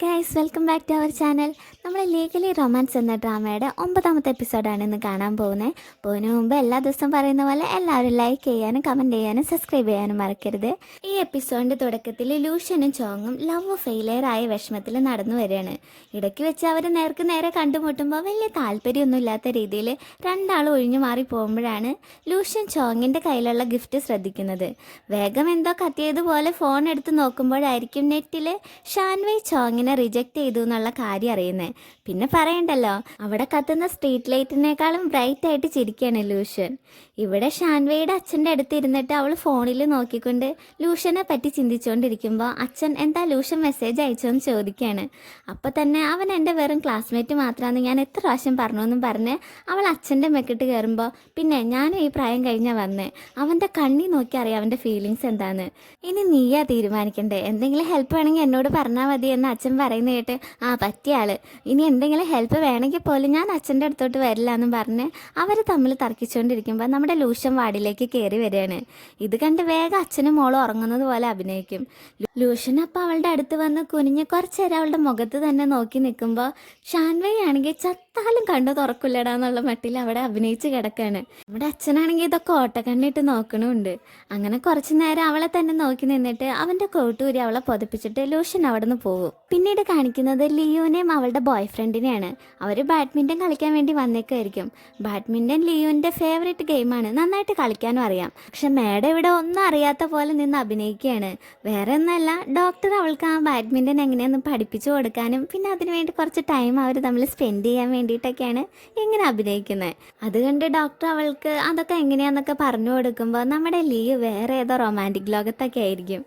Guys, welcome back to our channel. നമ്മൾ legally romance എന്ന ഡ്രാമയുടെ 9ാമത്തെ എപ്പിസോഡാണ് ഇന്ന് കാണാൻ പോകുന്നത്. പോകുന്നതിന് മുമ്പ് എല്ലാ ദിവസവും പറയുന്ന പോലെ എല്ലാവരും ലൈക്ക് ചെയ്യാനും കമൻറ്റ് ചെയ്യാനും സബ്സ്ക്രൈബ് ചെയ്യാനും മറക്കരുത്. ഈ എപ്പിസോഡിൻ്റെ തുടക്കത്തിൽ ലൂഷ്യനും ചോങ്ങും ലവ് ഫെയിലിയർ ആയ വിഷമത്തിൽ നടന്നു വരികയാണ്. ഇടയ്ക്ക് വെച്ച് അവർ നേർക്ക് നേരെ കണ്ടുമുട്ടുമ്പോൾ വലിയ താല്പര്യമൊന്നുമില്ലാത്ത രീതിയിൽ രണ്ടാളും ഒഴിഞ്ഞു മാറി പോകുമ്പോഴാണ് ലൂഷ്യൻ ചോങ്ങിൻ്റെ കയ്യിലുള്ള ഗിഫ്റ്റ് ശ്രദ്ധിക്കുന്നത്. വേഗം എന്തോ കത്തിയതുപോലെ ഫോൺ എടുത്ത് നോക്കുമ്പോഴായിരിക്കും നെറ്റിൽ ഷാൻവൈ ചോങ്ങിനെ റിജക്റ്റ് ചെയ്തു എന്നുള്ള കാര്യം അറിയുന്നത്. പിന്നെ പറയണ്ടല്ലോ, അവിടെ കത്തുന്ന സ്ട്രീറ്റ് ലൈറ്റിനേക്കാളും ബ്രൈറ്റ് ആയിട്ട് ചിരിക്കുകയാണ് ലൂഷ്യൻ. ഇവിടെ ഷാൻവയുടെ അച്ഛൻ്റെ അടുത്ത് ഇരുന്നിട്ട് അവൾ ഫോണിൽ നോക്കിക്കൊണ്ട് ലൂഷ്യനെ പറ്റി ചിന്തിച്ചുകൊണ്ടിരിക്കുമ്പോൾ അച്ഛൻ എന്താ ലൂഷ്യൻ മെസ്സേജ് അയച്ചോന്ന് ചോദിക്കുകയാണ്. അപ്പോൾ തന്നെ അവൻ എൻ്റെ വെറും ക്ലാസ്മേറ്റ് മാത്രമാണെന്ന് ഞാൻ എത്ര പ്രാവശ്യം പറഞ്ഞു എന്നും പറഞ്ഞ് അവൾ അച്ഛൻ്റെ മെക്കിട്ട് കയറുമ്പോൾ പിന്നെ ഞാനും ഈ പ്രായം കഴിഞ്ഞാൽ വന്നേ. അവൻ്റെ കണ്ണി നോക്കി അറിയാം അവൻ്റെ ഫീലിങ്സ് എന്താന്ന്. ഇനി നീയാ തീരുമാനിക്കണ്ടേ, എന്തെങ്കിലും ഹെൽപ്പ് വേണമെങ്കിൽ എന്നോട് പറഞ്ഞാൽ മതി എന്ന് അച്ഛൻ പറയുന്ന കേട്ട് പറ്റിയ ആള്, ഇനി എന്തെങ്കിലും ഹെൽപ്പ് വേണമെങ്കിൽ പോലും ഞാൻ അച്ഛൻ്റെ അടുത്തോട്ട് വരില്ല എന്നും പറഞ്ഞ് അവർ തമ്മിൽ തർക്കിച്ചുകൊണ്ടിരിക്കുമ്പോൾ നമ്മുടെ ലൂഷ്യൻ വാർഡിലേക്ക് കയറി വരികയാണ്. ഇത് കണ്ട് വേഗം അച്ഛനും മോളും ഉറങ്ങുന്നത് പോലെ അഭിനയിക്കും. ലൂഷ്യൻ അപ്പോൾ അവളുടെ അടുത്ത് വന്ന് കുനിഞ്ഞ് കുറച്ചേരം അവളുടെ മുഖത്ത് തന്നെ നോക്കി നിൽക്കുമ്പോൾ ഷാൻവൈ ആണെങ്കിൽ ചത്താലും കണ്ടു തുറക്കില്ലടാന്നുള്ള മട്ടിൽ അവിടെ അഭിനയിച്ച് കിടക്കുകയാണ്. നമ്മുടെ അച്ഛനാണെങ്കിൽ ഇതൊക്കെ ഓട്ടക്കണ്ണിട്ട് നോക്കണമുണ്ട്. അങ്ങനെ കുറച്ചു നേരം അവളെ തന്നെ നോക്കി നിന്നിട്ട് അവൻ്റെ കോട്ടൂരി അവളെ പൊതിപ്പിച്ചിട്ട് ലൂഷ്യൻ അവിടെ നിന്ന് പോകും. പിന്നീട് കാണിക്കുന്നത് ലിയോനെയും അവളുടെ ബോയ് ഫ്രണ്ടിനെയാണ്. അവർ ബാഡ്മിൻ്റൺ കളിക്കാൻ വേണ്ടി വന്നേക്കായിരിക്കും. ബാഡ്മിൻ്റൺ ലിയോൻ്റെ ഫേവറേറ്റ് ഗെയിമാണ്, നന്നായിട്ട് കളിക്കാനും അറിയാം. പക്ഷെ മേഡം ഇവിടെ ഒന്നും അറിയാത്ത പോലെ നിന്ന് അഭിനയിക്കുകയാണ്. വേറെ ഒന്നല്ല, ഡോക്ടർ അവൾക്ക് ആ ബാഡ്മിൻ്റൺ എങ്ങനെയൊന്ന് പഠിപ്പിച്ചു കൊടുക്കാനും പിന്നെ അതിനുവേണ്ടി കുറച്ച് ടൈം അവർ തമ്മിൽ സ്പെൻഡ് ചെയ്യാൻ വേണ്ടിയിട്ടൊക്കെയാണ് ഇങ്ങനെ അഭിനയിക്കുന്നത്. അതുകൊണ്ട് ഡോക്ടർ അവൾക്ക് അതൊക്കെ എങ്ങനെയാണെന്നൊക്കെ പറഞ്ഞു കൊടുക്കുമ്പോൾ നമ്മുടെ ലിയോ വേറെ ഏതോ റൊമാൻറ്റിക് ലോകത്തൊക്കെ ആയിരിക്കും.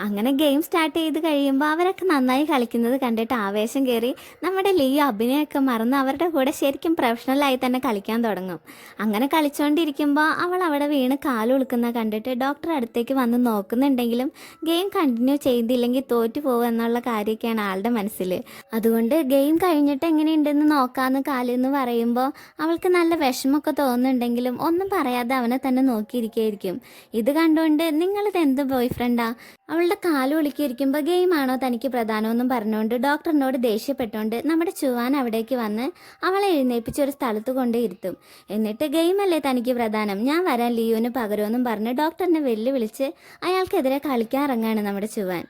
അങ്ങനെ ഗെയിം സ്റ്റാർട്ട് ചെയ്ത് കഴിയുമ്പോൾ അവരൊക്കെ നന്നായി കളിക്കുന്നത് കണ്ടിട്ട് ആവേശം കയറി നമ്മുടെ ലിയോ അഭിനയമൊക്കെ മറന്ന് അവരുടെ കൂടെ ശരിക്കും പ്രൊഫഷണലായി തന്നെ കളിക്കാൻ തുടങ്ങും. അങ്ങനെ കളിച്ചുകൊണ്ടിരിക്കുമ്പോൾ അവൾ അവിടെ വീണ് കാലുളുക്കുന്ന കണ്ടിട്ട് ഡോക്ടർ അടുത്തേക്ക് വന്ന് നോക്കുന്നുണ്ടെങ്കിലും ഗെയിം കണ്ടിന്യൂ ചെയ്തില്ലെങ്കിൽ തോറ്റു പോകും എന്നുള്ള കാര്യമൊക്കെയാണ് ആളുടെ മനസ്സിൽ. അതുകൊണ്ട് ഗെയിം കഴിഞ്ഞിട്ട് എങ്ങനെയുണ്ടെന്ന് നോക്കാമെന്ന് കാലെന്ന് പറയുമ്പോൾ അവൾക്ക് നല്ല വിഷമമൊക്കെ തോന്നുന്നുണ്ടെങ്കിലും ഒന്നും പറയാതെ അവനെ തന്നെ നോക്കിയിരിക്കുകയായിരിക്കും. ഇത് കണ്ടുകൊണ്ട് നിങ്ങളിത് എന്ത് ബോയ് ഫ്രണ്ടാ, അവളുടെ കാല് ഒളിക്കിയിരിക്കുമ്പോൾ ഗെയിമാണോ തനിക്ക് പ്രധാനമെന്നും പറഞ്ഞുകൊണ്ട് ഡോക്ടറിനോട് ദേഷ്യപ്പെട്ടുകൊണ്ട് നമ്മുടെ ചുവാൻ അവിടേക്ക് വന്ന് അവളെ എഴുന്നേൽപ്പിച്ച് ഒരു സ്ഥലത്ത് കൊണ്ട് ഇരുത്തും. എന്നിട്ട് ഗെയിമല്ലേ തനിക്ക് പ്രധാനം, ഞാൻ വരാൻ ലിയോന് പകരുമെന്നും പറഞ്ഞ് ഡോക്ടറിനെ വെല്ലുവിളിച്ച് അയാൾക്കെതിരെ കളിക്കാൻ ഇറങ്ങാണ് നമ്മുടെ ചുവാൻ.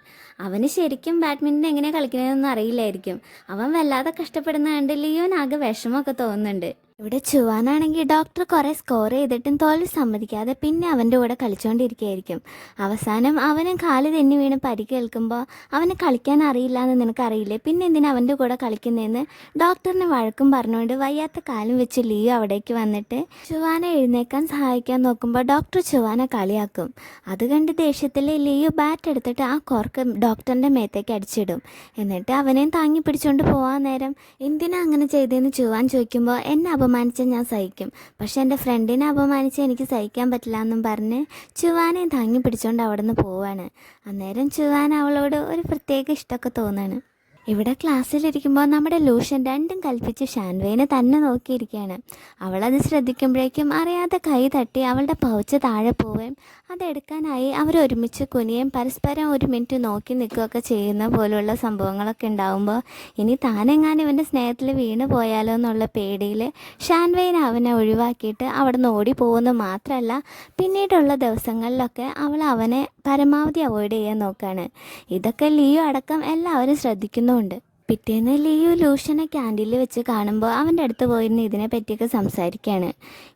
അവന് ശരിക്കും ബാഡ്മിൻ്റൺ എങ്ങനെയാണ് കളിക്കുന്നതെന്നൊന്നും അറിയില്ലായിരിക്കും. അവൻ വല്ലാതെ കഷ്ടപ്പെടുന്ന കണ്ട് ലിയോനാകെ വിഷമമൊക്കെ തോന്നുന്നുണ്ട്. ഇവിടെ ചുവാനാണെങ്കിൽ ഡോക്ടർ കുറേ സ്കോർ ചെയ്തിട്ടും തോൽവി സമ്മതിക്കാതെ പിന്നെ അവൻ്റെ കൂടെ കളിച്ചുകൊണ്ടിരിക്കുകയായിരിക്കും. അവസാനം അവനും കാല് തെന്നി വീണ് പരിക്കേൽക്കുമ്പോൾ അവന് കളിക്കാൻ അറിയില്ല എന്ന് നിനക്കറിയില്ലേ, പിന്നെ എന്തിനാ അവൻ്റെ കൂടെ കളിക്കുന്നതെന്ന് ഡോക്ടറിന് വഴക്കും പറഞ്ഞുകൊണ്ട് വയ്യാത്ത കാലും വെച്ച് ലിയോ അവിടേക്ക് വന്നിട്ട് ചുവാനെ എഴുന്നേക്കാൻ സഹായിക്കാൻ നോക്കുമ്പോൾ ഡോക്ടർ ചുവാനെ കളിയാക്കും. അത് കണ്ട് ദേഷ്യത്തിൽ ലിയോ ബാറ്റ് എടുത്തിട്ട് ആ കോർക്ക് ഡോക്ടറിൻ്റെ മേത്തേക്ക് അടിച്ചിടും. എന്നിട്ട് അവനെയും താങ്ങി പിടിച്ചുകൊണ്ട് പോകാൻ നേരം എന്തിനാ അങ്ങനെ ചെയ്തതെന്ന് ചുവാൻ ചോദിക്കുമ്പോൾ എന്നെ അപമാനിച്ച ഞാൻ സഹിക്കും, പക്ഷെ എൻ്റെ ഫ്രണ്ടിനെ അപമാനിച്ച് എനിക്ക് സഹിക്കാൻ പറ്റില്ല എന്നും പറഞ്ഞ് ചുവാനെ താങ്ങി പിടിച്ചുകൊണ്ട് അവിടെ നിന്ന് പോവാണ്. അന്നേരം ചുവാൻ അവളോട് ഒരു പ്രത്യേക ഇഷ്ടമൊക്കെ തോന്നാണ്. ഇവിടെ ക്ലാസ്സിലിരിക്കുമ്പോൾ നമ്മുടെ ലൂഷ്യൻ രണ്ടും കൽപ്പിച്ച് ഷാൻവേനെ തന്നെ നോക്കിയിരിക്കുകയാണ്. അവളത് ശ്രദ്ധിക്കുമ്പോഴേക്കും അറിയാതെ കൈ തട്ടി അവളുടെ പൗച്ച് താഴെ പോവുകയും അതെടുക്കാനായി അവരൊരുമിച്ച് കുനിയും പരസ്പരം ഒരു മിനിറ്റ് നോക്കി നിൽക്കുകയൊക്കെ ചെയ്യുന്ന പോലുള്ള സംഭവങ്ങളൊക്കെ ഉണ്ടാകുമ്പോൾ ഇനി താനെങ്ങാനും ഇവൻ്റെ സ്നേഹത്തിൽ വീണ് പോയാലോ എന്നുള്ള പേടിയിൽ ഷാൻവേനെ അവനെ ഒഴിവാക്കിയിട്ട് അവിടെ നിന്ന് ഓടി പോകുന്നത് മാത്രമല്ല പിന്നീടുള്ള ദിവസങ്ങളിലൊക്കെ അവൾ അവനെ പരമാവധി അവോയ്ഡ് ചെയ്യാൻ നോക്കുകയാണ്. ഇതൊക്കെ ലിയോ അടക്കം എല്ലാവരും ശ്രദ്ധിക്കുന്നുണ്ട്. പിറ്റേന്ന് ലിയോ ലൂഷ്യനെ ക്യാൻറ്റീനിൽ വെച്ച് കാണുമ്പോൾ അവൻ്റെ അടുത്ത് പോയിരുന്ന് ഇതിനെ പറ്റിയൊക്കെ സംസാരിക്കുകയാണ്.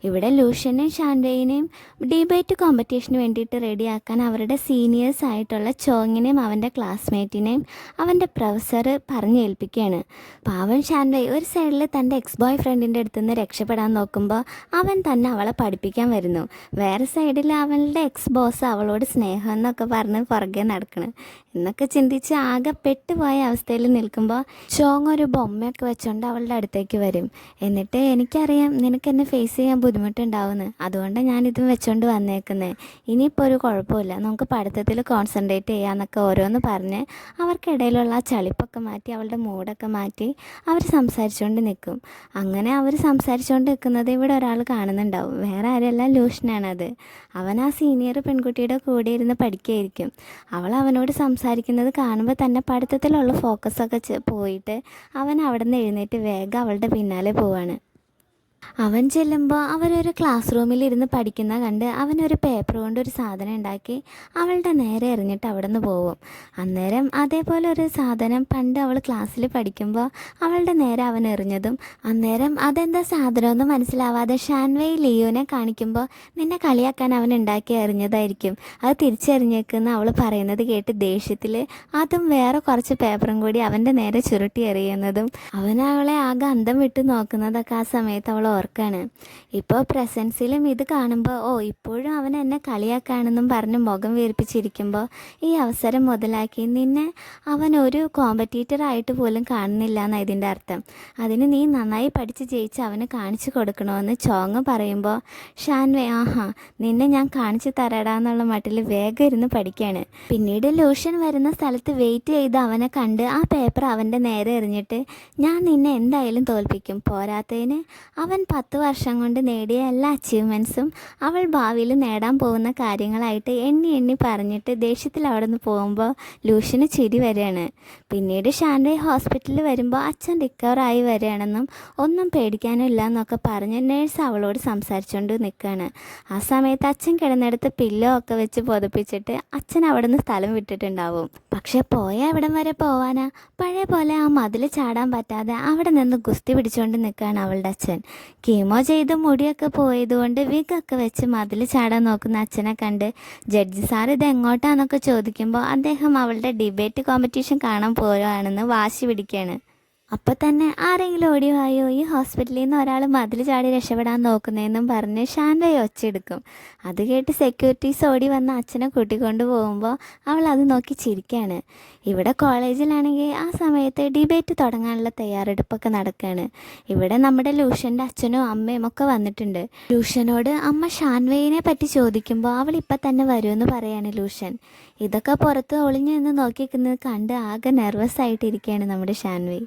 ഇവിടെ ലൂഷ്യനെയും ഷാൻവേനെയും ഡിബേറ്റ് കോമ്പറ്റീഷന് വേണ്ടിയിട്ട് റെഡിയാക്കാൻ അവരുടെ സീനിയേഴ്സ് ആയിട്ടുള്ള ചോങ്ങിനെയും അവൻ്റെ ക്ലാസ്മേറ്റിനെയും അവൻ്റെ പ്രൊഫസർ പറഞ്ഞേൽപ്പിക്കുകയാണ്. പാവൻ ഷാൻവേ ഒരു സൈഡിൽ തൻ്റെ എക്സ് ബോയ് ഫ്രണ്ടിൻ്റെ അടുത്ത് നിന്ന് രക്ഷപ്പെടാൻ നോക്കുമ്പോൾ അവൻ തന്നെ അവളെ പഠിപ്പിക്കാൻ വരുന്നു. വേറെ സൈഡിൽ അവളുടെ എക്സ് ബോസ് അവളോട് സ്നേഹം എന്നൊക്കെ പറഞ്ഞ് പുറകെ നടക്കണം എന്നൊക്കെ ചിന്തിച്ച് ആകെ പെട്ടുപോയ അവസ്ഥയിൽ നിൽക്കുമ്പോൾ ചോങ് ഒരു ബൊമ്മയൊക്കെ വെച്ചുകൊണ്ട് അവളുടെ അടുത്തേക്ക് വരും. എന്നിട്ട് എനിക്കറിയാം നിനക്ക് എന്നെ ഫേസ് ചെയ്യാൻ ബുദ്ധിമുട്ടുണ്ടാവുമെന്ന്, അതുകൊണ്ടാണ് ഞാനിതും വെച്ചുകൊണ്ട് വന്നേക്കുന്നത്. ഇനിയിപ്പോൾ ഒരു കുഴപ്പമില്ല, നമുക്ക് പഠിത്തത്തിൽ കോൺസെൻട്രേറ്റ് ചെയ്യാമെന്നൊക്കെ ഓരോന്ന് പറഞ്ഞ് അവർക്കിടയിലുള്ള ആ ചളിപ്പൊക്കെ മാറ്റി അവളുടെ മൂഡൊക്കെ മാറ്റി അവർ സംസാരിച്ചുകൊണ്ട് നിൽക്കും. അങ്ങനെ അവർ സംസാരിച്ചുകൊണ്ട് നിൽക്കുന്നത് ഇവിടെ ഒരാൾ കാണുന്നുണ്ടാവും. വേറെ ആരെല്ലാം ലൂഷ്യനാണത്. അവൻ ആ സീനിയർ പെൺകുട്ടിയുടെ കൂടെ ഇരുന്ന് പഠിക്കുകയായിരിക്കും. അവൾ അവനോട് സംസാരിക്കുന്നത് കാണുമ്പോൾ തന്നെ പഠിത്തത്തിലുള്ള ഫോക്കസൊക്കെ പോയിട്ട് അവൻ അവിടെ നിന്ന് എഴുന്നേറ്റ് വേഗം അവളുടെ പിന്നാലെ പോവാണ്. അവൻ ചെല്ലുമ്പോൾ അവരൊരു ക്ലാസ് റൂമിലിരുന്ന് പഠിക്കുന്ന കണ്ട് അവനൊരു പേപ്പർ കൊണ്ട് ഒരു സാധനം ഉണ്ടാക്കി അവളുടെ നേരെ എറിഞ്ഞിട്ട് അവിടെ നിന്ന് പോവും. അന്നേരം അതേപോലെ ഒരു സാധനം പണ്ട് അവൾ ക്ലാസ്സിൽ പഠിക്കുമ്പോൾ അവളുടെ നേരെ അവൻ എറിഞ്ഞതും അന്നേരം അതെന്താ സാധനമൊന്നും മനസ്സിലാവാതെ ഷാൻവേയ് ലിയോനെ കാണിക്കുമ്പോൾ നിന്നെ കളിയാക്കാൻ അവൻ ഉണ്ടാക്കി എറിഞ്ഞതായിരിക്കും, അത് തിരിച്ചെറിഞ്ഞേക്കുന്ന അവൾ പറയുന്നത് കേട്ട് ദേഷ്യത്തിൽ അതും വേറെ കുറച്ച് പേപ്പറും കൂടി അവൻ്റെ നേരെ ചുരുട്ടി എറിയുന്നതും അവൻ അവളെ ആകെ അന്തം വിട്ട് നോക്കുന്നതൊക്കെ ആ സമയത്ത് അവൾ ഓർക്കാണ്. ഇപ്പോൾ പ്രസൻസിലും ഇത് കാണുമ്പോൾ ഇപ്പോഴും അവൻ എന്നെ കളിയാക്കാണെന്നും പറഞ്ഞ് മുഖം വീർപ്പിച്ചിരിക്കുമ്പോൾ ഈ അവസരം മുതലാക്കി നിന്നെ അവൻ ഒരു കോമ്പറ്റീറ്റർ ആയിട്ട് പോലും കാണുന്നില്ല എന്നാണ് ഇതിൻ്റെ അർത്ഥം. അതിന് നീ നന്നായി പഠിച്ച് ജയിച്ച് അവന് കാണിച്ചു കൊടുക്കണമെന്ന് ചോങ് പറയുമ്പോൾ ഷാൻവേ നിന്നെ ഞാൻ കാണിച്ചു തരാടാന്നുള്ള മട്ടിൽ വേഗം ഇരുന്ന് പഠിക്കുകയാണ്. പിന്നീട് ലൂഷ്യൻ വരുന്ന സ്ഥലത്ത് വെയിറ്റ് ചെയ്ത് അവനെ കണ്ട് ആ പേപ്പർ അവൻ്റെ നേരെ എറിഞ്ഞിട്ട് ഞാൻ നിന്നെ എന്തായാലും തോൽപ്പിക്കും, പോരാത്തതിന് അവൻ 10 വർഷം കൊണ്ട് നേടിയ എല്ലാ അച്ചീവ്മെൻറ്റ്സും അവൾ ഭാവിയിൽ നേടാൻ പോകുന്ന കാര്യങ്ങളായിട്ട് എണ്ണി എണ്ണി പറഞ്ഞിട്ട് ദേഷ്യത്തിൽ അവിടെ നിന്ന് പോകുമ്പോൾ ലൂഷ്യന് ചിരി വരികയാണ്. പിന്നീട് ഷാൻവേ ഹോസ്പിറ്റലിൽ വരുമ്പോൾ അച്ഛൻ റിക്കവറായി വരികയാണെന്നും ഒന്നും പേടിക്കാനില്ല എന്നൊക്കെ പറഞ്ഞ് നേഴ്സ് അവളോട് സംസാരിച്ചുകൊണ്ട് നിൽക്കുകയാണ്. ആ സമയത്ത് അച്ഛൻ കിടന്നെടുത്ത് പില്ലോ ഒക്കെ വെച്ച് പൊതപ്പിച്ചിട്ട് അച്ഛൻ അവിടെ നിന്ന് സ്ഥലം വിട്ടിട്ടുണ്ടാവും. പക്ഷെ പോയ അവിടം വരെ പോവാനാ, പഴയ പോലെ ആ മതിൽ ചാടാൻ പറ്റാതെ അവിടെ നിന്ന് ഗുസ്തി പിടിച്ചുകൊണ്ട് നിൽക്കുകയാണ് അവളുടെ അച്ഛൻ. കീമോ ചെയ്ത് മുടിയൊക്കെ പോയതുകൊണ്ട് വിഗൊക്കെ വെച്ച് മതിൽ ചാടാൻ നോക്കുന്ന അച്ഛനെ കണ്ട് ജഡ്ജി സാർ ഇത് എങ്ങോട്ടാന്നൊക്കെ ചോദിക്കുമ്പോൾ അദ്ദേഹം അവളുടെ ഡിബേറ്റ് കോമ്പറ്റീഷൻ കാണാൻ പോവുകയാണെന്ന് വാശി പിടിക്കുകയാണ്. അപ്പോൾ തന്നെ ആരെങ്കിലും ഓടിവായോ, ഈ ഹോസ്പിറ്റലിൽ നിന്ന് ഒരാൾ മതിൽ ചാടി രക്ഷപ്പെടാൻ നോക്കുന്നതെന്നും പറഞ്ഞ് ഷാൻവേ ഒച്ചെടുക്കും. അത് കേട്ട് സെക്യൂരിറ്റീസ് ഓടി വന്ന് അച്ഛനെ കൂട്ടിക്കൊണ്ട് പോകുമ്പോൾ അവൾ അത് നോക്കി ചിരിക്കുകയാണ്. ഇവിടെ കോളേജിലാണെങ്കിൽ ആ സമയത്ത് ഡിബേറ്റ് തുടങ്ങാനുള്ള തയ്യാറെടുപ്പൊക്കെ നടക്കുകയാണ്. ഇവിടെ നമ്മുടെ ലൂഷ്യൻ്റെ അച്ഛനും അമ്മയും ഒക്കെ വന്നിട്ടുണ്ട്. ലൂഷ്യനോട് അമ്മ ഷാൻവേയിനെ പറ്റി ചോദിക്കുമ്പോൾ അവൾ ഇപ്പം തന്നെ വരുമെന്ന് പറയാണ് ലൂഷ്യൻ. ഇതൊക്കെ പുറത്ത് ഒളിഞ്ഞു നിന്ന് നോക്കിക്കുന്നത് കണ്ട് ആകെ നെർവസ് ആയിട്ടിരിക്കുകയാണ് നമ്മുടെ ഷാൻവേ.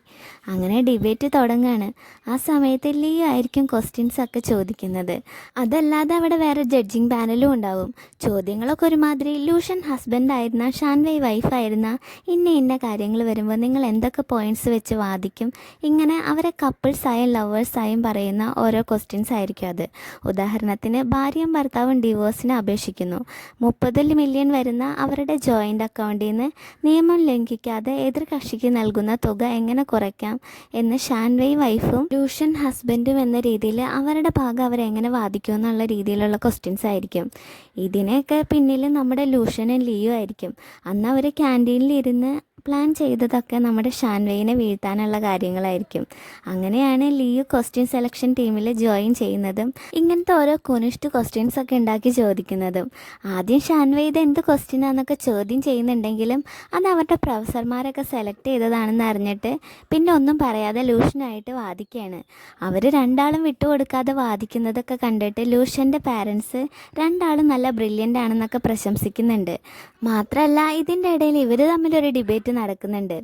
അങ്ങനെ ഡിബേറ്റ് തുടങ്ങുകയാണ്. ആ സമയത്ത് ലിയോ ആയിരിക്കും ക്വസ്റ്റ്യൻസ് ഒക്കെ ചോദിക്കുന്നത്. അതല്ലാതെ അവിടെ വേറെ ജഡ്ജിങ് പാനലും ഉണ്ടാവും. ചോദ്യങ്ങളൊക്കെ ഒരുമാതിരി ലൂഷ്യൻ ഹസ്ബൻഡായിരുന്ന ഷാൻവേ വൈഫായിരുന്ന ഇന്ന കാര്യങ്ങൾ വരുമ്പോൾ നിങ്ങൾ എന്തൊക്കെ പോയിൻറ്റ്സ് വെച്ച് വാദിക്കും, ഇങ്ങനെ അവരെ കപ്പിൾസായും ലവേഴ്സായും പറയുന്ന ഓരോ ക്വസ്റ്റ്യൻസ് ആയിരിക്കും അത്. ഉദാഹരണത്തിന് ഭാര്യയും ഭർത്താവും ഡിവോഴ്സിന് അപേക്ഷിക്കുന്നു. 30 മില്യൺ വരുന്ന അവരുടെ ജോയിൻ്റ് അക്കൗണ്ടിൽ നിന്ന് നിയമം ലംഘിക്കാതെ എതിർ കക്ഷിക്ക് നൽകുന്ന തുക എങ്ങനെ കുറയ്ക്കാം എന്ന് ഷാൻവേ വൈഫും ലൂഷ്യൻ ഹസ്ബൻഡും എന്ന രീതിയിൽ അവരുടെ ഭാഗം അവരെങ്ങനെ വാദിക്കും എന്നുള്ള രീതിയിലുള്ള ക്വസ്റ്റ്യൻസ് ആയിരിക്കും. ഇതിനെയൊക്കെ പിന്നിൽ നമ്മുടെ ലൂഷ്യനും ലിയോ ആയിരിക്കും. അന്ന് അവർ ക്യാൻറ്റീനിലിരുന്ന് പ്ലാൻ ചെയ്തതൊക്കെ നമ്മുടെ ഷാൻവേയിനെ വീഴ്ത്താനുള്ള കാര്യങ്ങളായിരിക്കും. അങ്ങനെയാണ് ലിയോ ക്വസ്റ്റ്യൻ സെലക്ഷൻ ടീമിൽ ജോയിൻ ചെയ്യുന്നതും ഇങ്ങനത്തെ ഓരോ കുനിഷ്ട് ക്വസ്റ്റ്യൻസ് ഒക്കെ ഉണ്ടാക്കി ചോദിക്കുന്നതും. ആദ്യം ഷാൻവേ ഇത് എന്ത് ക്വസ്റ്റ്യനാന്നൊക്കെ ചോദ്യം ചെയ്യുന്നുണ്ടെങ്കിലും അത് അവരുടെ പ്രൊഫസർമാരൊക്കെ സെലക്ട് ചെയ്തതാണെന്ന് അറിഞ്ഞിട്ട് പിന്നെ ഒന്നും പറയാതെ ലൂഷ്യനായിട്ട് വാദിക്കുകയാണ്. അവർ രണ്ടാളും വിട്ടുകൊടുക്കാതെ വാദിക്കുന്നതൊക്കെ കണ്ടിട്ട് ലൂഷ്യൻ്റെ പാരൻസ് രണ്ടാളും നല്ല ബ്രില്യൻ്റ് ആണെന്നൊക്കെ പ്രശംസിക്കുന്നുണ്ട്. മാത്രമല്ല ഇതിൻ്റെ ഇടയിൽ ഇവർ തമ്മിലൊരു ഡിബേറ്റ് നടക്കുന്നുണ്ട്.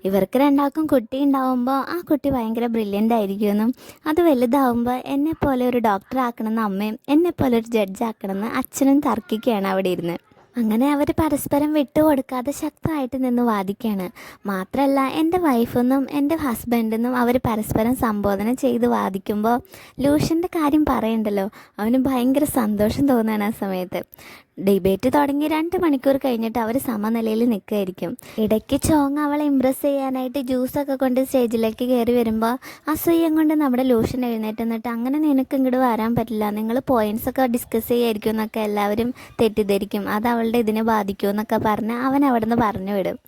ഇവർക്ക് രണ്ടാൾക്കും കുട്ടി ഉണ്ടാവുമ്പോൾ ആ കുട്ടി ഭയങ്കര ബ്രില്യൻ്റ് ആയിരിക്കുമെന്നും അത് വലുതാവുമ്പോൾ എന്നെപ്പോലെ ഒരു ഡോക്ടർ ആക്കണമെന്ന് അമ്മയും എന്നെപ്പോലെ ഒരു ജഡ്ജ് ആക്കണമെന്ന് അച്ഛനും തർക്കിക്കുകയാണ് അവിടെ ഇരുന്ന്. അങ്ങനെ അവർ പരസ്പരം വിട്ടുകൊടുക്കാതെ ശക്തമായിട്ട് നിന്ന് വാദിക്കുകയാണ്. മാത്രമല്ല എൻ്റെ വൈഫെന്നും എൻ്റെ ഹസ്ബൻഡെന്നും അവർ പരസ്പരം സംബോധന ചെയ്ത് വാദിക്കുമ്പോൾ ലൂഷ്യൻ്റെ കാര്യം പറയണ്ടല്ലോ, അവന് ഭയങ്കര സന്തോഷം തോന്നുകയാണ് ആ സമയത്ത്. ഡിബേറ്റ് തുടങ്ങി 2 മണിക്കൂർ കഴിഞ്ഞിട്ട് അവർ സമനിലയിൽ നിൽക്കുകയായിരിക്കും. ഇടയ്ക്ക് ചോങ് അവളെ ഇമ്പ്രസ് ചെയ്യാനായിട്ട് ജ്യൂസൊക്കെ കൊണ്ട് സ്റ്റേജിലേക്ക് കയറി വരുമ്പോൾ അസൂയം കൊണ്ട് നമ്മുടെ ലൂഷ്യൻ എഴുന്നേറ്റ് നിന്നിട്ട് അങ്ങനെ നിനക്ക് ഇങ്ങോട്ട് വരാൻ പറ്റില്ല, നിങ്ങൾ പോയിൻറ്റ്സൊക്കെ ഡിസ്കസ് ചെയ്യായിരിക്കും എന്നൊക്കെ എല്ലാവരും തെറ്റിദ്ധരിക്കും, അത് അവളുടെ ഇതിനെ ബാധിക്കും എന്നൊക്കെ പറഞ്ഞ് അവൻ അവിടെ നിന്ന് പറഞ്ഞു വിടും.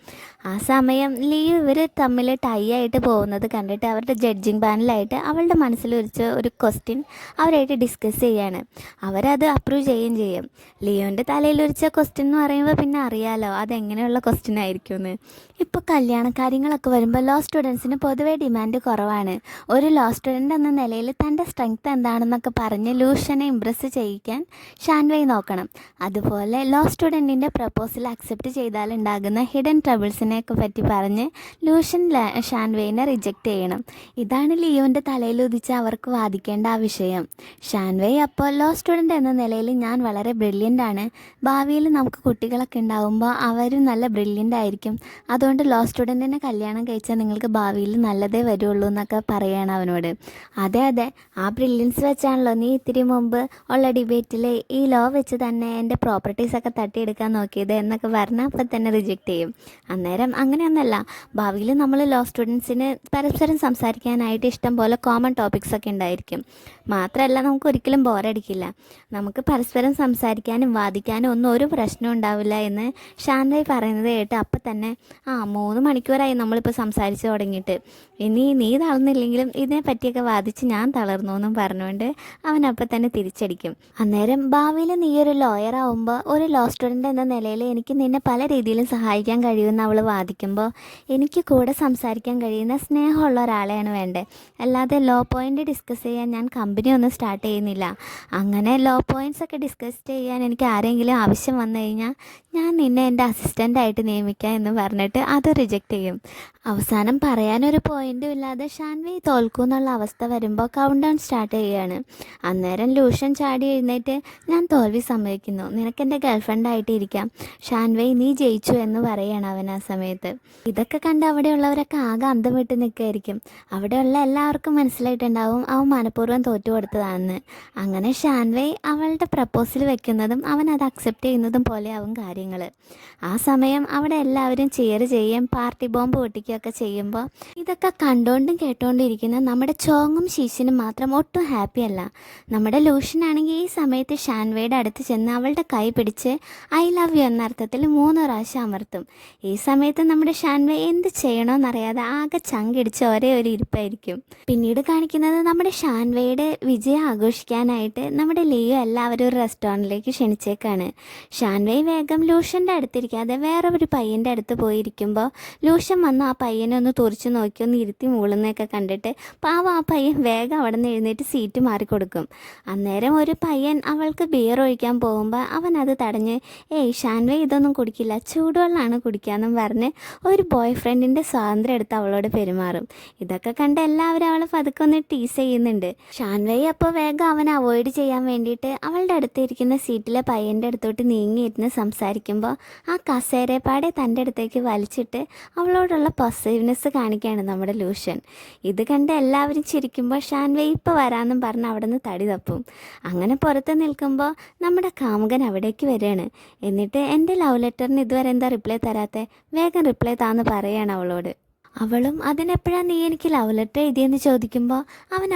ആ സമയം ലിയോ ഇവർ തമ്മിൽ ടൈ ആയിട്ട് പോകുന്നത് കണ്ടിട്ട് അവരുടെ ജഡ്ജിങ് പാനലായിട്ട് അവളുടെ മനസ്സിൽ ഒരു ക്വസ്റ്റ്യൻ അവരായിട്ട് ഡിസ്കസ് ചെയ്യാണ്. അവരത് അപ്രൂവ് ചെയ്യുകയും ചെയ്യും. ലിയോൻ്റെ തലയിൽ ഒരിച്ച ക്വസ്റ്റ്യൻ എന്ന് പറയുമ്പോൾ പിന്നെ അറിയാലോ അതെങ്ങനെയുള്ള ക്വസ്റ്റ്യൻ ആയിരിക്കുമെന്ന്. ഇപ്പോൾ കല്യാണ കാര്യങ്ങളൊക്കെ വരുമ്പോൾ ലോ സ്റ്റുഡൻസിന് പൊതുവേ ഡിമാൻഡ് കുറവാണ്. ഒരു ലോ സ്റ്റുഡൻ്റ് എന്ന നിലയിൽ തൻ്റെ സ്ട്രെങ്ത് എന്താണെന്നൊക്കെ പറഞ്ഞ് ലൂഷ്യനെ ഇംപ്രസ് ചെയ്യിക്കാൻ ഷാൻവേ നോക്കണം. അതുപോലെ ലോ സ്റ്റുഡൻറ്റിൻ്റെ പ്രപ്പോസൽ അക്സെപ്റ്റ് ചെയ്താലുണ്ടാകുന്ന ഹിഡൻ ട്രബിൾസിനെ ഷാൻവേനെയൊക്കെ പറ്റി പറഞ്ഞ് ലൂഷൻ ഷാൻവേനെ റിജക്റ്റ് ചെയ്യണം. ഇതാണ് ലിയോൻ്റെ തലയിൽ ഉദിച്ച് അവർക്ക് വാദിക്കേണ്ട ആ വിഷയം. ഷാൻവേ അപ്പോൾ ലോ സ്റ്റുഡൻ്റ് എന്ന നിലയിൽ ഞാൻ വളരെ ബ്രില്യൻ്റ് ആണ്, ഭാവിയിൽ നമുക്ക് കുട്ടികളൊക്കെ ഉണ്ടാകുമ്പോൾ അവരും നല്ല ബ്രില്യൻ്റ് ആയിരിക്കും, അതുകൊണ്ട് ലോ സ്റ്റുഡൻറ്റിനെ കല്യാണം കഴിച്ചാൽ നിങ്ങൾക്ക് ഭാവിയിൽ നല്ലതേ വരുള്ളൂ എന്നൊക്കെ പറയുകയാണ് അവനോട്. അതെ അതെ, ആ ബ്രില്യൻസ് വെച്ചാണല്ലോ നീ ഇത്തിരി മുമ്പ് ഉള്ള ഡിബേറ്റിൽ ഈ ലോ വെച്ച് തന്നെ എൻ്റെ പ്രോപ്പർട്ടീസൊക്കെ തട്ടിയെടുക്കാൻ നോക്കിയത് എന്നൊക്കെ പറഞ്ഞാൽ അപ്പം തന്നെ റിജക്റ്റ് ചെയ്യും. അന്നേരം അങ്ങനെയൊന്നല്ല, ഭാവിയിൽ നമ്മൾ ലോ സ്റ്റുഡൻസിന് പരസ്പരം സംസാരിക്കാനായിട്ട് ഇഷ്ടം പോലെ കോമൺ ടോപ്പിക്സൊക്കെ ഉണ്ടായിരിക്കും. മാത്രമല്ല നമുക്ക് ഒരിക്കലും ബോറടിക്കില്ല, നമുക്ക് പരസ്പരം സംസാരിക്കാനും വാദിക്കാനും ഒന്നും ഒരു പ്രശ്നം ഉണ്ടാവില്ല എന്ന് ഷാൻവേ പറയുന്നത് കേട്ട് അപ്പം തന്നെ 3 മണിക്കൂറായി നമ്മളിപ്പോൾ സംസാരിച്ച് തുടങ്ങിയിട്ട്, ഇനി നീ തളർന്നില്ലെങ്കിലും ഇതിനെ പറ്റിയൊക്കെ വാദിച്ച് ഞാൻ തളർന്നു എന്നും പറഞ്ഞുകൊണ്ട് അവനപ്പം തന്നെ തിരിച്ചടിക്കും. അന്നേരം ഭാവിയിൽ നീ ഒരു ലോയർ ആവുമ്പോൾ ഒരു ലോ സ്റ്റുഡൻ്റ് എന്ന നിലയിൽ എനിക്ക് നിന്നെ പല രീതിയിലും സഹായിക്കാൻ കഴിയുമെന്ന് അവൾ വാദിക്കുമ്പോൾ എനിക്ക് കൂടെ സംസാരിക്കാൻ കഴിയുന്ന സ്നേഹമുള്ള ഒരാളെയാണ് വേണ്ടത്, അല്ലാതെ ലോ പോയിൻ്റ് ഡിസ്കസ് ചെയ്യാൻ ഞാൻ കമ്പനി ഒന്നും സ്റ്റാർട്ട് ചെയ്യുന്നില്ല. അങ്ങനെ ലോ പോയിൻറ്റ്സ് ഒക്കെ ഡിസ്കസ് ചെയ്യാൻ എനിക്ക് ആരെങ്കിലും ആവശ്യം വന്നു കഴിഞ്ഞാൽ ഞാൻ നിന്നെ എൻ്റെ അസിസ്റ്റൻ്റായിട്ട് നിയമിക്കാം എന്ന് പറഞ്ഞിട്ട് അത് റിജക്റ്റ് ചെയ്യും. അവസാനം പറയാനൊരു പോയിൻറ്റും ഇല്ലാതെ ഷാൻവേ തോൽക്കുമെന്നുള്ള അവസ്ഥ വരുമ്പോൾ കൗണ്ട് ഡൗൺ സ്റ്റാർട്ട് ചെയ്യുകയാണ്. അന്നേരം ലൂഷൻ ചാടി എഴുന്നേറ്റ് ഞാൻ തോൽവി സമ്മതിക്കുന്നു, നിനക്കെൻ്റെ ഗേൾഫ്രണ്ടായിട്ട് ഇരിക്കാം, ഷാൻവേ നീ ജയിച്ചു എന്ന് പറയുകയാണ് അവൻ ആ സമയത്ത്. ഇതൊക്കെ കണ്ട് അവിടെയുള്ളവരൊക്കെ ആകെ അന്തം വിട്ട് നിൽക്കുകയായിരിക്കും. അവിടെയുള്ള എല്ലാവർക്കും മനസ്സിലായിട്ടുണ്ടാവും അവൻ മനഃപൂർവ്വം തോറ്റു കൊടുത്തതാണെന്ന്. അങ്ങനെ ഷാൻവേ അവളുടെ പ്രപ്പോസൽ വെക്കുന്നതും അവൻ അത് അക്സെപ്റ്റ് ചെയ്യുന്നതും പോലെയാവും കാര്യങ്ങൾ. ആ സമയം അവിടെ എല്ലാവരും ചിയർ ചെയ്യുകയും പാർട്ടി ബോംബ് പൊട്ടിക്കുകയൊക്കെ ചെയ്യുമ്പോൾ ഇതൊക്കെ കണ്ടുകൊണ്ടും കേട്ടുകൊണ്ടിരിക്കുന്ന നമ്മുടെ ചോങ്ങും ശീശിനും മാത്രം ഒട്ടും ഹാപ്പി അല്ല. നമ്മുടെ ലൂഷനാണെങ്കിൽ ഈ സമയത്ത് ഷാൻവേയുടെ അടുത്ത് ചെന്ന് അവളുടെ കൈ പിടിച്ച് ഐ ലവ് യു എന്ന അർത്ഥത്തിൽ 3 പ്രാവശ്യം അമർത്തും. ഈ സമയത്ത് നമ്മുടെ ഷാൻവേ എന്ത് ചെയ്യണമെന്നറിയാതെ ആകെ ചങ്കിടിച്ച് ഒരേ ഒരു ഇരിപ്പായിരിക്കും. പിന്നീട് കാണിക്കുന്നത് നമ്മുടെ ഷാൻവേയുടെ വിജയം ആഘോഷിക്കാനായിട്ട് നമ്മുടെ ലിയോ എല്ലാവരും ഒരു റെസ്റ്റോറൻറ്റിലേക്ക് ക്ഷണിച്ചേക്കാണ്. ഷാൻവേ വേഗം ലൂഷൻ്റെ അടുത്തിരിക്കാതെ വേറെ ഒരു പയ്യൻ്റെ അടുത്ത് പോയിരിക്കുമ്പോൾ ലൂഷൻ വന്ന് ആ പയ്യനെ ഒന്ന് തുറച്ച് നോക്കി ഒന്ന് ഇരുത്തി മൂളുന്നതൊക്കെ കണ്ടിട്ട് പാവം ആ പയ്യൻ വേഗം അവിടെ നിന്ന് എഴുന്നേറ്റ് സീറ്റ് മാറിക്കൊടുക്കും. അന്നേരം ഒരു പയ്യൻ അവൾക്ക് ബിയർ ഒഴിക്കാൻ പോകുമ്പോൾ അവൻ അത് തടഞ്ഞ് ഷാൻവേ ഇതൊന്നും കുടിക്കില്ല, ചൂടുവെള്ളമാണ് കുടിക്കാമെന്നും പറഞ്ഞ് ഒരു ബോയ് ഫ്രണ്ടിൻ്റെ സ്വാതന്ത്ര്യം എടുത്ത് അവളോട് പെരുമാറും. ഇതൊക്കെ കണ്ട് എല്ലാവരും അവളെ പതുക്കെ ഒന്ന് ടീസ് ചെയ്യുന്നുണ്ട്. ഷാൻവേ അപ്പോൾ വേഗം അവനെ അവോയ്ഡ് ചെയ്യാൻ വേണ്ടിയിട്ട് അവളുടെ അടുത്തിരിക്കുന്ന സീറ്റിലെ പയ്യൻ്റെ അടുത്തോട്ട് നീങ്ങിയിരുന്ന് സംസാരിക്കുമ്പോൾ ആ കസേരപ്പാടെ തൻ്റെ അടുത്തേക്ക് വലിച്ചിട്ട് അവളോടുള്ള പോസസീവ്നെസ് കാണിക്കുകയാണ് നമ്മുടെ ലൂഷൻ. ഇത് കണ്ട് എല്ലാവരും ചിരിക്കുമ്പോൾ ഷാൻവേ ഇപ്പോൾ വരാമെന്നും പറഞ്ഞ് അവിടെ നിന്ന് തടി തപ്പും. അങ്ങനെ പുറത്ത് നിൽക്കുമ്പോൾ നമ്മുടെ കാമുകൻ അവിടേക്ക് വരികയാണ്. എന്നിട്ട് എൻ്റെ ലവ് ലെറ്ററിന് ഇതുവരെ എന്താ റിപ്ലൈ തരാത്തെ, വേഗം റിപ്ലൈ താന്ന് പറയുകയാണ് അവളോട്. അവളും അതിനെപ്പോഴാണ് നീ എനിക്ക് ലവ് ലെറ്റർ എഴുതിയെന്ന് ചോദിക്കുമ്പോൾ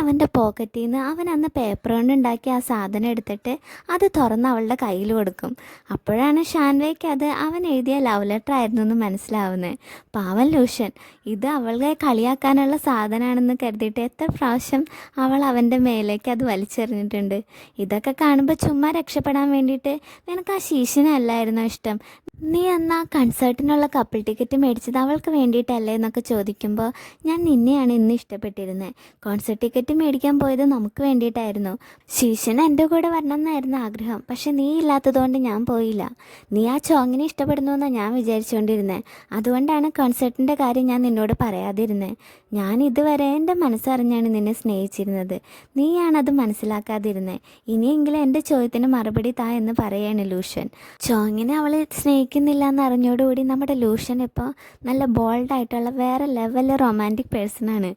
അവൻ്റെ പോക്കറ്റിൽ നിന്ന് അവൻ അന്ന് പേപ്പർ കൊണ്ട് ഉണ്ടാക്കിയ ആ സാധനം എടുത്തിട്ട് അത് തുറന്ന് അവളുടെ കയ്യിൽ കൊടുക്കും. അപ്പോഴാണ് ഷാൻവേക്ക് അത് അവൻ എഴുതിയ ലവ് ലെറ്റർ ആയിരുന്നു എന്ന് മനസ്സിലാവുന്നത്. പാവൻ ലൂഷൻ, ഇത് അവളെ കളിയാക്കാനുള്ള സാധനമാണെന്ന് കരുതിയിട്ട് എത്ര പ്രാവശ്യം അവൾ അവൻ്റെ മേലേക്ക് അത് വലിച്ചെറിഞ്ഞിട്ടുണ്ട്. ഇതൊക്കെ കാണുമ്പോൾ ചുമ്മാ രക്ഷപ്പെടാൻ വേണ്ടിയിട്ട് നിനക്ക് ആ ശീശിനല്ലായിരുന്നോ ഇഷ്ടം, നീ അന്ന് ആ കൺസേർട്ടിനുള്ള കപ്പിൾ ടിക്കറ്റ് മേടിച്ചത് അവൾക്ക് വേണ്ടിയിട്ടല്ലേ എന്നൊക്കെ ചോദിക്കുമ്പോൾ ഞാൻ നിന്നെയാണ് ഇന്ന് ഇഷ്ടപ്പെട്ടിരുന്നത്, കോൺസേർട്ട് ടിക്കറ്റ് മേടിക്കാൻ പോയത് നമുക്ക് വേണ്ടിയിട്ടായിരുന്നു, ശീശന് എൻ്റെ കൂടെ വരണം എന്നായിരുന്നു ആഗ്രഹം, പക്ഷെ നീ ഇല്ലാത്തതുകൊണ്ട് ഞാൻ പോയില്ല, നീ ആ ചോങ്ങിനെ ഇഷ്ടപ്പെടുന്നു എന്നാണ് ഞാൻ വിചാരിച്ചുകൊണ്ടിരുന്നത്, അതുകൊണ്ടാണ് കോൺസേർട്ടിൻ്റെ കാര്യം ഞാൻ നിന്നോട് പറയാതിരുന്നത്, ഞാൻ ഇതുവരെ എൻ്റെ മനസ്സറിഞ്ഞാണ് നിന്നെ സ്നേഹിച്ചിരുന്നത്, നീയാണത് മനസ്സിലാക്കാതിരുന്നത്, ഇനിയെങ്കിലും എൻ്റെ ചോദ്യത്തിന് മറുപടി താ എന്ന് പറയാണ് ലൂഷൻ. ചോങ്ങിനെ അവളെ സ്നേഹിക്കുന്നില്ല എന്നറിഞ്ഞോടുകൂടി നമ്മുടെ ലൂഷൻ ഇപ്പോൾ നല്ല ബോൾഡായിട്ടുള്ള വേറെ ലെവലിൽ റൊമാൻറ്റിക് പേഴ്സണാണ്.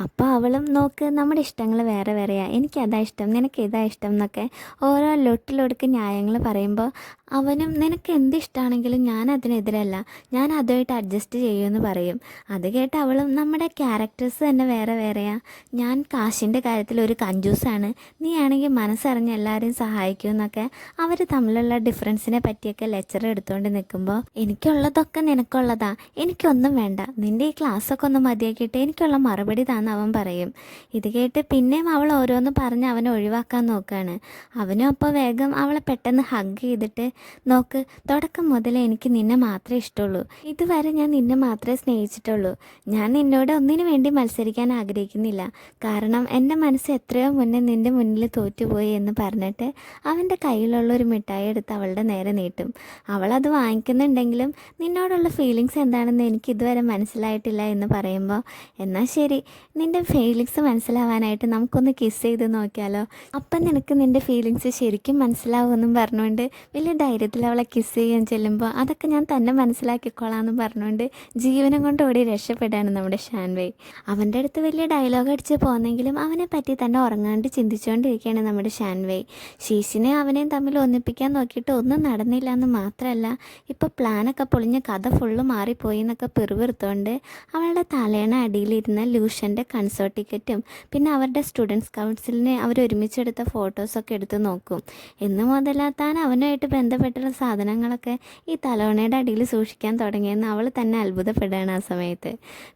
അപ്പോൾ അവളും നോക്ക് നമ്മുടെ ഇഷ്ടങ്ങൾ വേറെ വേറെയാണ്, എനിക്കതാ ഇഷ്ടം നിനക്ക് ഇതാ ഇഷ്ടം എന്നൊക്കെ ഓരോ ലൊട്ടിലൊടുക്ക് ന്യായങ്ങൾ പറയുമ്പോൾ അവനും നിനക്ക് എന്ത് ഇഷ്ടമാണെങ്കിലും ഞാൻ അതിനെതിരല്ല, ഞാൻ അതുമായിട്ട് അഡ്ജസ്റ്റ് ചെയ്യുമെന്ന് പറയും. അത് കേട്ട് അവളും നമ്മുടെ ക്യാരക്ടേഴ്സ് തന്നെ വേറെ വേറെയാണ്, ഞാൻ കാശിൻ്റെ കാര്യത്തിൽ ഒരു കഞ്ചൂസാണ്, നീ ആണെങ്കിൽ മനസ്സറിഞ്ഞ് എല്ലാവരെയും സഹായിക്കുമെന്നൊക്കെ അവർ തമ്മിലുള്ള ഡിഫറൻസിനെ പറ്റിയൊക്കെ ലെക്ചർ എടുത്തുകൊണ്ട് നിൽക്കുമ്പോൾ എനിക്കുള്ളതൊക്കെ നിനക്കുള്ളതാ, എനിക്കൊന്നും വേണ്ട, നിൻ്റെ ഈ ക്ലാസ്സൊക്കെ ഒന്ന് മതിയാക്കിയിട്ട് എനിക്കുള്ള മറുപടി എന്ന് അവൻ പറയും. ഇത് കേട്ട് പിന്നെയും അവൾ ഓരോന്ന് പറഞ്ഞ് അവനെ ഒഴിവാക്കാൻ നോക്കുകയാണ്. അവനും അപ്പോൾ വേഗം അവളെ പെട്ടെന്ന് ഹഗ് ചെയ്തിട്ട്, നോക്ക്, തുടക്കം മുതലേ എനിക്ക് നിന്നെ മാത്രമേ ഇഷ്ടമുള്ളൂ. ഇതുവരെ ഞാൻ നിന്നെ മാത്രമേ സ്നേഹിച്ചിട്ടുള്ളൂ. ഞാൻ നിന്നോട് ഒന്നിനു വേണ്ടി മത്സരിക്കാൻ ആഗ്രഹിക്കുന്നില്ല. കാരണം എൻ്റെ മനസ്സ് എത്രയോ മുന്നേ നിൻ്റെ മുന്നിൽ തോറ്റുപോയി എന്ന് പറഞ്ഞിട്ട് അവൻ്റെ കയ്യിലുള്ള ഒരു മിഠായി എടുത്ത് അവളുടെ നേരെ നീട്ടും. അവളത് വാങ്ങിക്കുന്നുണ്ടെങ്കിലും നിന്നോടുള്ള ഫീലിങ്സ് എന്താണെന്ന് എനിക്ക് ഇതുവരെ മനസ്സിലായിട്ടില്ല എന്ന് പറയുമ്പോൾ, എന്നാൽ ശരി, നിൻ്റെ ഫീലിങ്സ് മനസ്സിലാവാനായിട്ട് നമുക്കൊന്ന് കിസ് ചെയ്ത് നോക്കിയാലോ, അപ്പം നിനക്ക് നിൻ്റെ ഫീലിങ്സ് ശരിക്കും മനസ്സിലാവുമെന്നും പറഞ്ഞുകൊണ്ട് വലിയ ധൈര്യത്തിൽ അവളെ കിസ് ചെയ്യാൻ ചെല്ലുമ്പോൾ, അതൊക്കെ ഞാൻ തന്നെ മനസ്സിലാക്കിക്കോളാമെന്നും പറഞ്ഞുകൊണ്ട് ജീവനം കൊണ്ട് ഓടി രക്ഷപ്പെടാണ് നമ്മുടെ ഷാൻവൈ. അവൻ്റെ അടുത്ത് വലിയ ഡയലോഗ് അടിച്ച് പോന്നെങ്കിലും അവനെ പറ്റി തന്നെ ഉറങ്ങാണ്ട് ചിന്തിച്ചുകൊണ്ടിരിക്കുകയാണ് നമ്മുടെ ഷാൻവൈ. ശീശിനെ അവനെയും തമ്മിൽ ഒന്നിപ്പിക്കാൻ നോക്കിയിട്ട് ഒന്നും നടന്നില്ല എന്ന് മാത്രമല്ല, ഇപ്പോൾ പ്ലാനൊക്കെ പൊളിഞ്ഞ് കഥ ഫുള്ള് മാറിപ്പോയി എന്നൊക്കെ പിറുപിറുത്തോണ്ട് അവളുടെ തലേണ അടിയിലിരുന്ന ലൂഷൻ്റെ കൺസേർട്ട് ടിക്കറ്റും പിന്നെ അവരുടെ സ്റ്റുഡൻസ് കൗൺസിലിന് അവരൊരുമിച്ചെടുത്ത ഫോട്ടോസൊക്കെ എടുത്ത് നോക്കും. എന്ന് മുതലാ താൻ അവനുമായിട്ട് ബന്ധപ്പെട്ടുള്ള സാധനങ്ങളൊക്കെ ഈ തലോണയുടെ അടിയിൽ സൂക്ഷിക്കാൻ തുടങ്ങിയെന്ന് അവൾ തന്നെ അത്ഭുതപ്പെടുകയാണ് ആ സമയത്ത്.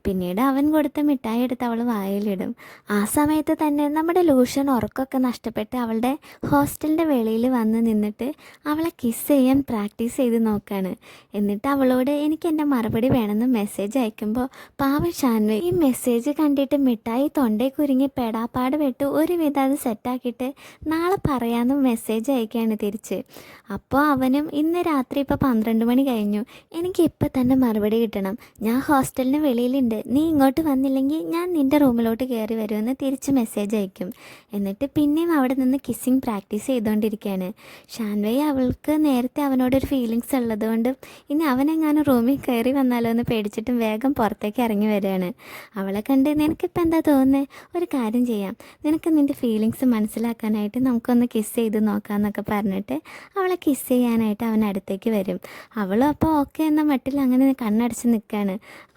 പിന്നീട് അവൻ കൊടുത്ത മിഠായി എടുത്ത് അവൾ വായിലിടും. ആ സമയത്ത് തന്നെ നമ്മുടെ ലൂഷൻ ഉറക്കമൊക്കെ നഷ്ടപ്പെട്ട് അവളുടെ ഹോസ്റ്റലിൻ്റെ വെളിയിൽ വന്ന് നിന്നിട്ട് അവളെ കിസ് ചെയ്യാൻ പ്രാക്ടീസ് ചെയ്ത് നോക്കുകയാണ്. എന്നിട്ട് അവളോട് എനിക്ക് എൻ്റെ മറുപടി വേണമെന്ന് മെസ്സേജ് അയക്കുമ്പോൾ പാവം ഷാൻവൈ ഈ മെസ്സേജ് കണ്ടിട്ട് മിഠായി തൊണ്ടേ കുരുങ്ങി പെടാപ്പാട് വിട്ട് ഒരുവിധം അത് സെറ്റാക്കിയിട്ട് നാളെ പറയാമെന്ന് മെസ്സേജ് അയക്കുകയാണ് തിരിച്ച്. അപ്പോൾ അവനും ഇന്ന് രാത്രി ഇപ്പോൾ 12 മണി കഴിഞ്ഞു, എനിക്ക് ഇപ്പം തന്നെ മറുപടി കിട്ടണം, ഞാൻ ഹോസ്റ്റലിന് വെളിയിലുണ്ട്, നീ ഇങ്ങോട്ട് വന്നില്ലെങ്കിൽ ഞാൻ നിൻ്റെ റൂമിലോട്ട് കയറി വരുമെന്ന് തിരിച്ച് മെസ്സേജ് അയക്കും. എന്നിട്ട് പിന്നെയും അവിടെ നിന്ന് കിസ്സിങ് പ്രാക്ടീസ് ചെയ്തുകൊണ്ടിരിക്കുകയാണ്. ഷാൻവൈ അവൾക്ക് നേരത്തെ അവനോടൊരു ഫീലിങ്സ് ഉള്ളതുകൊണ്ട് ഇനി അവനെങ്ങാനും റൂമിൽ കയറി വന്നാലോ എന്ന് പേടിച്ചിട്ടും വേഗം പുറത്തേക്ക് ഇറങ്ങി വരികയാണ്. അവളെ കണ്ട് നിനക്കിപ്പോൾ എന്താ തോന്നുന്നത്, ഒരു കാര്യം ചെയ്യാം, നിനക്ക് നിൻ്റെ ഫീലിങ്സ് മനസ്സിലാക്കാനായിട്ട് നമുക്കൊന്ന് കിസ് ചെയ്ത് നോക്കാമെന്നൊക്കെ പറഞ്ഞിട്ട് അവളെ കിസ് ചെയ്യാനായിട്ട് അവൻ അടുത്തേക്ക് വരും. അവളും അപ്പോൾ ഓക്കെ എന്ന മട്ടിൽ അങ്ങനെ കണ്ണടച്ച് നിൽക്കുകയാണ്.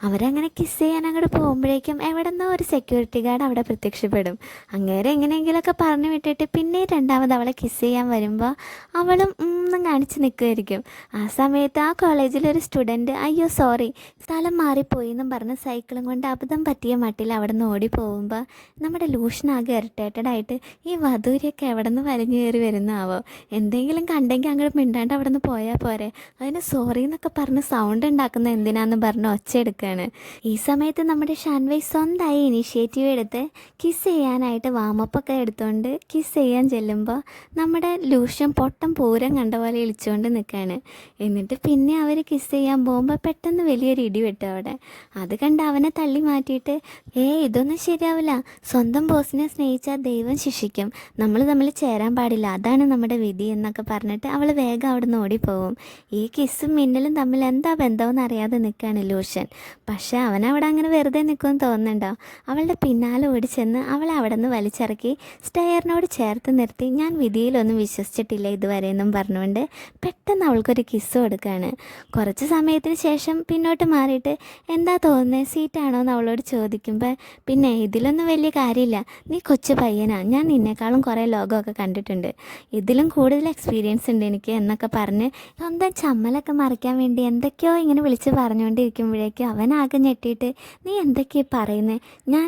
അവരങ്ങനെ കിസ് ചെയ്യാൻ അങ്ങോട്ട് പോകുമ്പോഴേക്കും എവിടെ നിന്നോ ഒരു സെക്യൂരിറ്റി ഗാർഡ് അവിടെ പ്രത്യക്ഷപ്പെടും. അങ്ങേരെ എങ്ങനെയെങ്കിലുമൊക്കെ പറഞ്ഞു വിട്ടിട്ട് പിന്നെ രണ്ടാമത് അവളെ കിസ് ചെയ്യാൻ വരുമ്പോൾ അവളും ഒന്നും കാണിച്ച് നിൽക്കുമായിരിക്കും. ആ സമയത്ത് ആ കോളേജിലൊരു സ്റ്റുഡൻറ്റ് അയ്യോ സോറി സ്ഥലം മാറിപ്പോയി എന്നും പറഞ്ഞ് സൈക്കിളും കൊണ്ട് അബദ്ധം പറ്റിയ മട്ടിൽ അവിടെ നിന്ന് ഓടി പോകുമ്പോൾ നമ്മുടെ ലൂഷനാകെ ഇറിറ്റേറ്റഡ് ആയിട്ട് ഈ വധൂരിയൊക്കെ എവിടെ നിന്ന് വലിഞ്ഞു കയറി വരുന്നതാവോ, എന്തെങ്കിലും കണ്ടെങ്കിൽ അങ്ങോട്ട് മിണ്ടാണ്ട് അവിടെ നിന്ന് പോയാൽ പോരെ, അതിന് സോറി എന്നൊക്കെ പറഞ്ഞ് സൗണ്ട് ഉണ്ടാക്കുന്ന എന്തിനാന്ന് പറഞ്ഞ് ഒച്ച എടുക്കുകയാണ്. ഈ സമയത്ത് നമ്മുടെ ഷാൻവൈ സ്വന്തമായി ഇനിഷ്യേറ്റീവ് എടുത്ത് കിസ് ചെയ്യാനായിട്ട് വാമപ്പൊക്കെ എടുത്തുകൊണ്ട് കിസ് ചെയ്യാൻ ചെല്ലുമ്പോൾ നമ്മുടെ ലൂഷൻ പൊട്ടം പൂരം കണ്ട പോലെ ഇളിച്ചുകൊണ്ട് നിൽക്കുകയാണ്. എന്നിട്ട് പിന്നെ അവർ കിസ് ചെയ്യാൻ പോകുമ്പോൾ പെട്ടെന്ന് വലിയൊരു ഇടി വെട്ടും അവിടെ. അത് കണ്ട് അവനെ തള്ളി മാറ്റിയിട്ട് ഇതൊന്നും ശരിയാവില്ല, സ്വന്തം ബോസിനെ സ്നേഹിച്ചാൽ ദൈവം ശിക്ഷിക്കും, നമ്മൾ തമ്മിൽ ചേരാൻ പാടില്ല, അതാണ് നമ്മുടെ വിധി എന്നൊക്കെ പറഞ്ഞിട്ട് അവൾ വേഗം അവിടെ നിന്ന് ഓടിപ്പോവും. ഈ കിസ്സും മിന്നലും തമ്മിൽ എന്താ ബന്ധമെന്ന് അറിയാതെ നിൽക്കുകയാണ് ലൂഷൻ. പക്ഷേ അവനവിടെ അങ്ങനെ വെറുതെ നിൽക്കുമെന്ന് തോന്നുന്നുണ്ടോ. അവളുടെ പിന്നാലെ ഓടിച്ചെന്ന് അവളെ അവിടെ നിന്ന് വലിച്ചിറക്കി സ്റ്റെയറിനോട് ചേർത്ത് നിർത്തി ഞാൻ വിധിയിലൊന്നും വിശ്വസിച്ചിട്ടില്ല ഇതുവരെ എന്നും പറഞ്ഞുകൊണ്ട് പെട്ടെന്ന് അവൾക്കൊരു കിസ്സ് കൊടുക്കുകയാണ്. കുറച്ച് സമയത്തിന് ശേഷം പിന്നോട്ട് മാറിയിട്ട് എന്താ തോന്നുന്നത്, സീറ്റാണോ എന്ന് അവളോട് ചോദിക്കുമ്പോൾ പിന്നെ ഇതിലൊന്നും വലിയ കാര്യമില്ല, നീ കൊച്ചു പയ്യനാ, ഞാൻ നിന്നേക്കാളും കുറേ ലോകമൊക്കെ കണ്ടിട്ടുണ്ട്, ഇതിലും കൂടുതൽ എക്സ്പീരിയൻസ് ഉണ്ട് എനിക്ക് എന്നൊക്കെ പറഞ്ഞ് സ്വന്തം ചമ്മലൊക്കെ മറിക്കാൻ വേണ്ടി എന്തൊക്കെയോ ഇങ്ങനെ വിളിച്ച് പറഞ്ഞുകൊണ്ടിരിക്കുമ്പോഴേക്കും അവനാകെ ഞെട്ടിയിട്ട് നീ എന്തൊക്കെയാണ് പറയുന്നത്,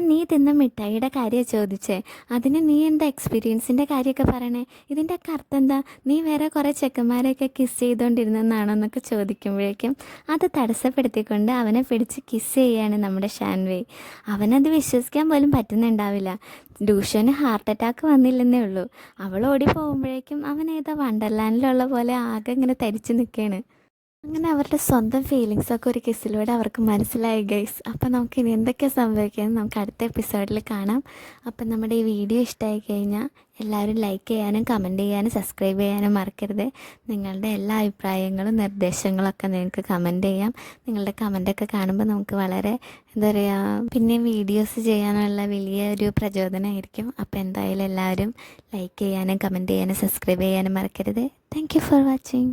നീ തിന്ന മിഠായിയുടെ കാര്യം ചോദിച്ചേ, അതിന് നീ എന്താ എക്സ്പീരിയൻസിൻ്റെ കാര്യമൊക്കെ പറയണേ, ഇതിൻ്റെയൊക്കെ അർത്ഥം എന്താ, നീ വേറെ കുറേ ചെക്കന്മാരെയൊക്കെ കിസ് ചെയ്തുകൊണ്ടിരുന്നെന്നാണോ എന്നൊക്കെ ചോദിക്കുമ്പോഴേക്കും അത് തടസ്സപ്പെടുത്തിക്കൊണ്ട് അവനെ പിടിച്ച് കിസ് ചെയ്യാണ് നമ്മുടെ ഷാൻവൈ. അവനത് വിശ്വസിക്കാൻ പോലും പറ്റുന്നുണ്ടാവില്ല. ലൂഷന് ഹാർട്ട് അറ്റാക്ക് വന്നില്ലെന്നേ ഉള്ളൂ. അവൾ ഓടി പോകുമ്പോഴേക്കും അവൻ ഏതാ വണ്ടർലാൻഡിലുള്ള പോലെ ആകെ ഇങ്ങനെ തരിച്ച് നിൽക്കുകയാണ്. അങ്ങനെ അവരുടെ സ്വന്തം ഫീലിങ്സൊക്കെ ഒരു കിസ്സിലൂടെ അവർക്ക് മനസ്സിലായി ഗൈസ്. അപ്പം നമുക്കിനി എന്തൊക്കെയാണ് സംഭവിക്കുന്നത് നമുക്ക് അടുത്ത എപ്പിസോഡിൽ കാണാം. അപ്പം നമ്മുടെ ഈ വീഡിയോ ഇഷ്ടമായി കഴിഞ്ഞാൽ എല്ലാവരും ലൈക്ക് ചെയ്യാനും കമൻറ്റ് ചെയ്യാനും സബ്സ്ക്രൈബ് ചെയ്യാനും മറക്കരുത്. നിങ്ങളുടെ എല്ലാ അഭിപ്രായങ്ങളും നിർദ്ദേശങ്ങളൊക്കെ നിങ്ങൾക്ക് കമൻറ്റ് ചെയ്യാം. നിങ്ങളുടെ കമൻറ്റൊക്കെ കാണുമ്പോൾ നമുക്ക് വളരെ എന്താ പറയുക പിന്നെയും വീഡിയോസ് ചെയ്യാനുള്ള വലിയൊരു പ്രചോദനമായിരിക്കും. അപ്പോൾ എന്തായാലും എല്ലാവരും ലൈക്ക് ചെയ്യാനും കമൻറ്റ് ചെയ്യാനും സബ്സ്ക്രൈബ് ചെയ്യാനും മറക്കരുത്. Thank you for watching.